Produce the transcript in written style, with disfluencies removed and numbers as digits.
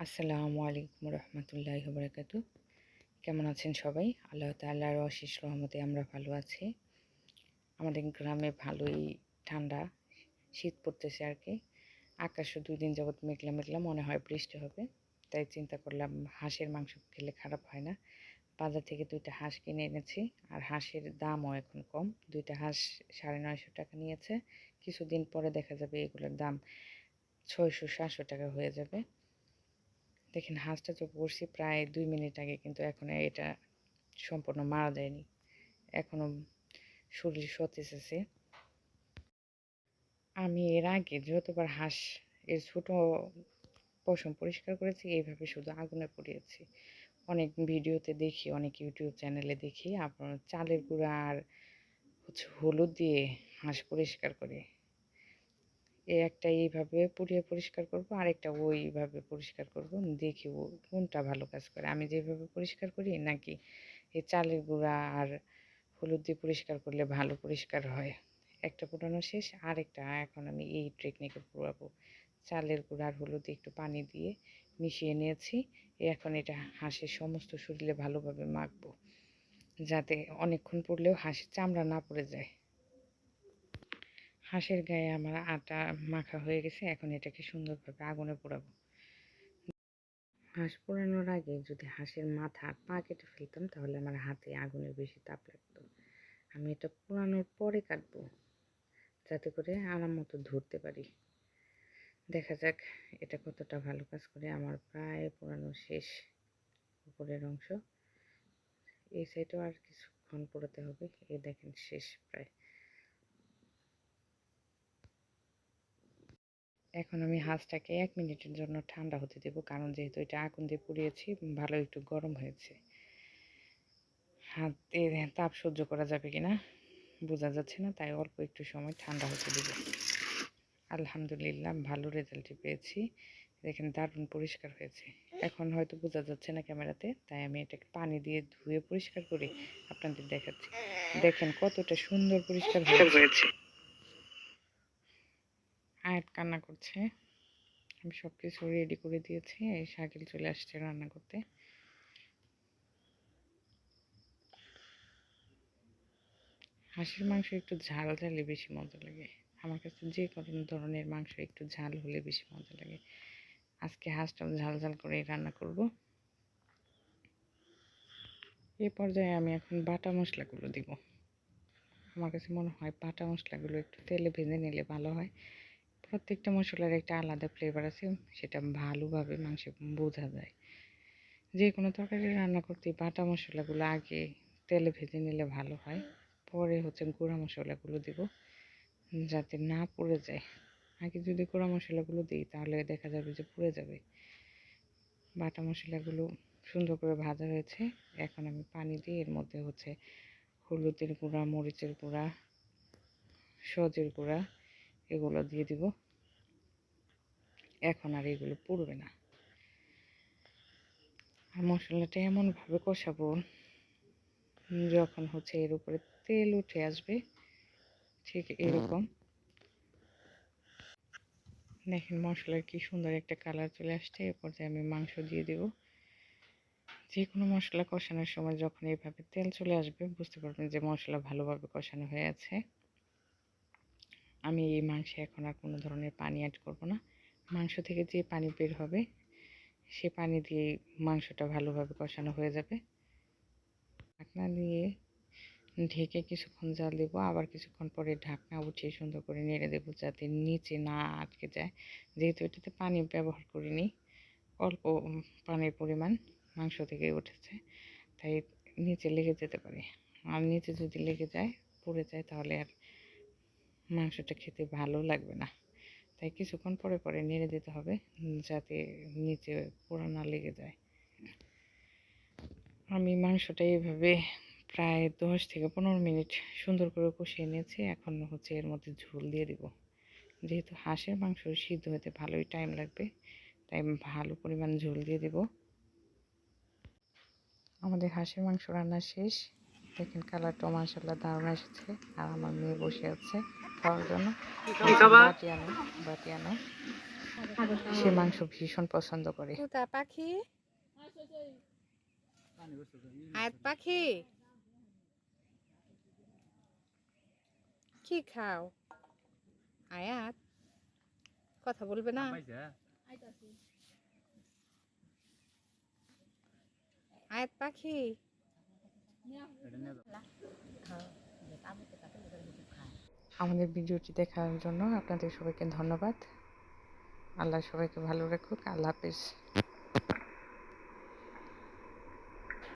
আসসালামু আলাইকুম রহমতুল্লাহি বারাকাতু। কেমন আছেন সবাই? আল্লাহ তাআলার অশেষ রহমতে আমরা ভালো আছি। আমাদের গ্রামে ভালোই ঠান্ডা, শীত পড়তেছে আর কি। আকাশও 2 দিন যাবৎ মেঘলা মেঘলা, মনে হয় বৃষ্টি হবে। তাই চিন্তা করলাম হাঁসের মাংস খেলে খারাপ হয় না। বাজার থেকে 2টা হাঁস কিনে এনেছি। আর হাঁসের দামও এখন কম। 2টা হাঁস 950 টাকা নিয়েছে। কিছুদিন পরে দেখা যাবে এগুলোর দাম 600-700 টাকা হয়ে যাবে। দেখেন হাঁসটা তো পড়ছি প্রায় 2 মিনিট আগে, কিন্তু এখনো এটা সম্পূর্ণ মারা যায়নি, এখনো শরীর সতেজ আছে। আমি এর আগে যতবার হাঁস এর ছোট পশম পরিষ্কার করেছি এইভাবে শুধু আগুনে পুড়িয়েছি। অনেক ভিডিওতে দেখি, অনেক ইউটিউব চ্যানেলে দেখি আপনার চালের গুঁড়া আর হলুদ দিয়ে হাঁস পরিষ্কার করে। একটা এইভাবে পুড়িয়ে পরিষ্কার করব, আরেকটা ওইভাবে পরিষ্কার করব, দেখি কোনটা ভালো কাজ করে। আমি যেভাবে পরিষ্কার করি নাকি এই চালের গুঁড়া আর হলুদ দিয়ে পরিষ্কার করলে ভালো পরিষ্কার হয়। একটা পুরানো শেষ, আরেকটা এখন আমি এই টেকনিকে পুরাবো। চালের গুঁড়া আর হলুদ একটু পানি দিয়ে মিশিয়ে নিয়েছি। এখন এটা হাঁসের সমস্ত শরীরে ভালোভাবে মাখবো, যাতে অনেকক্ষণ পড়লেও হাঁসের চামড়া না পড়ে যায়। হাঁসের গায়ে আমার আটা মাখা হয়ে গেছে, এখন এটাকে সুন্দরভাবে আগুনে পোড়াবো। হাঁস পোড়ানোর আগে যদি হাঁসের মাথা আর পা কেটে ফেলতাম তাহলে আমার হাতে আগুনের বেশি তাপ লাগতো। আমি এটা পোড়ানোর পরে কাটবো, যাতে করে আরাম মতো ধরতে পারি। দেখা যাক এটা কতটা ভালো কাজ করে। আমার প্রায় পোড়ানো শেষ উপরের অংশ। এই সাইডেও আর কিছুক্ষণ পোড়াতে হবে। এই দেখেন শেষ প্রায়। এখন আমি হাঁসটাকে 1 মিনিটের জন্য ঠান্ডা হতে দেবো, কারণ যেহেতু এটা আগুন দিয়ে পুড়িয়েছি ভালো একটু গরম হয়েছে। হাতের তাপ সহ্য করা যাবে কিনা বোঝা যাচ্ছে না, তাই অল্প একটু সময় ঠান্ডা হতে দেবো। আলহামদুলিল্লাহ ভালো রেজাল্টই পেয়েছি। দেখেন দারুণ পরিষ্কার হয়েছে। এখন হয়তো বোঝা যাচ্ছে না ক্যামেরাতে, তাই আমি এটাকে পানি দিয়ে ধুয়ে পরিষ্কার করে আপনাদের দেখাচ্ছি। দেখেন কতটা সুন্দর পরিষ্কার হয়েছে। আয়াত কান্না করছে। আমি সব কিছু রেডি করে দিয়েছি, এই শাকিল চলে আসছে রান্না করতে। হাঁসের মাংস একটু ঝাল ঝালে বেশি মজা লাগে। আমার কাছে যে কোনো ধরনের মাংস একটু ঝাল হলে বেশি মজা লাগে। আজকে হাঁসটাও ঝাল ঝাল করে রান্না করব। এই পর্যায়ে আমি এখন বাটা মশলাগুলো দিব। আমার কাছে মনে হয় বাটা মশলাগুলো একটু তেলে ভেজে নিলে ভালো হয়। প্রত্যেকটা মশলার একটা আলাদা ফ্লেভার আছে, সেটা ভালোভাবে মাংসে বোঝা যায়। যে কোনো তরকারি রান্না করতে বাটা মশলাগুলো আগে তেলে ভেজে নিলে ভালো হয়, পরে গুঁড়া মশলাগুলো দিব, যাতে না পুড়ে যায়। আগে যদি গুঁড়া মশলাগুলো দিই তাহলে দেখা যাবে যে পুড়ে যাবে। বাটা মশলাগুলো সুন্দর করে ভাজা হয়েছে। এখন আমি পানি দিয়ে এর মধ্যে হলুদের গুঁড়া, মরিচের গুঁড়া, সজের গুঁড়া এগুলো দিয়ে দিব। এখন আর এগুলো পুড়বে না। আর মশলাটা এমনভাবে কষাবো যখন এর উপরে তেল উঠে আসবে, ঠিক এরকম। দেখেন মশলার কি সুন্দর একটা কালার চলে আসছে। এ পর্যায়ে আমি মাংস দিয়ে দেব। যে কোনো মশলা কষানোর সময় যখন এইভাবে তেল চলে আসবে বুঝতে পারবেন যে মশলা ভালোভাবে কষানো হয়ে আছে। আমি এই মাংসে এখন আর কোনো ধরনের পানি অ্যাড করব না। মাংস থেকে যে পানি বের হবে সে পানি দিয়ে মাংসটা ভালোভাবে কষানো হয়ে যাবে। ঢাকনা দিয়ে ঢেকে কিছুক্ষণ জাল দেবো, আবার কিছুক্ষণ পরে ঢাকনা উঠিয়ে সুন্দর করে নেড়ে দেবো, যাতে নিচে না আটকে যায়। যেহেতু এটাতে পানি ব্যবহার করিনি, অল্প পানির পরিমাণ মাংস থেকে উঠেছে, তাই নিচে লেগে যেতে পারে। আর নিচে যদি লেগে যায়, পুড়ে যায়, তাহলে আর মাংসটা খেতে ভালো লাগবে না। তাই কিছুক্ষণ পরে পরে নেড়ে দিতে হবে, যাতে নিচে পোড়া না লেগে যায়। আমি মাংসটা এইভাবে প্রায় 10 থেকে 15 মিনিট সুন্দর করে কষিয়ে নিয়েছি। এখন এর মধ্যে ঝোল দিয়ে দিব। যেহেতু হাঁসের মাংস সিদ্ধ হতে ভালোই টাইম লাগবে, তাই ভালো পরিমাণ ঝোল দিয়ে দেব। আমাদের হাঁসের মাংস রান্না শেষ। দেখেন কালারটা মাশাআল্লাহ দারুণ এসেছে। আর আমার মেয়ে বসে আছে খাওয়ার জন্য। বাটি আনো। সে মাংস ভীষণ পছন্দ করে। তুতা পাখি, আয়াত পাখি, কি খাও? আয়াত কথা বলবে না? আয়াত পাখি, আমাদের ভিডিওটি দেখার জন্য আপনাদের সবাইকে ধন্যবাদ। আল্লাহ সবাইকে ভালো রাখুক। আল্লাহ হাফেজ।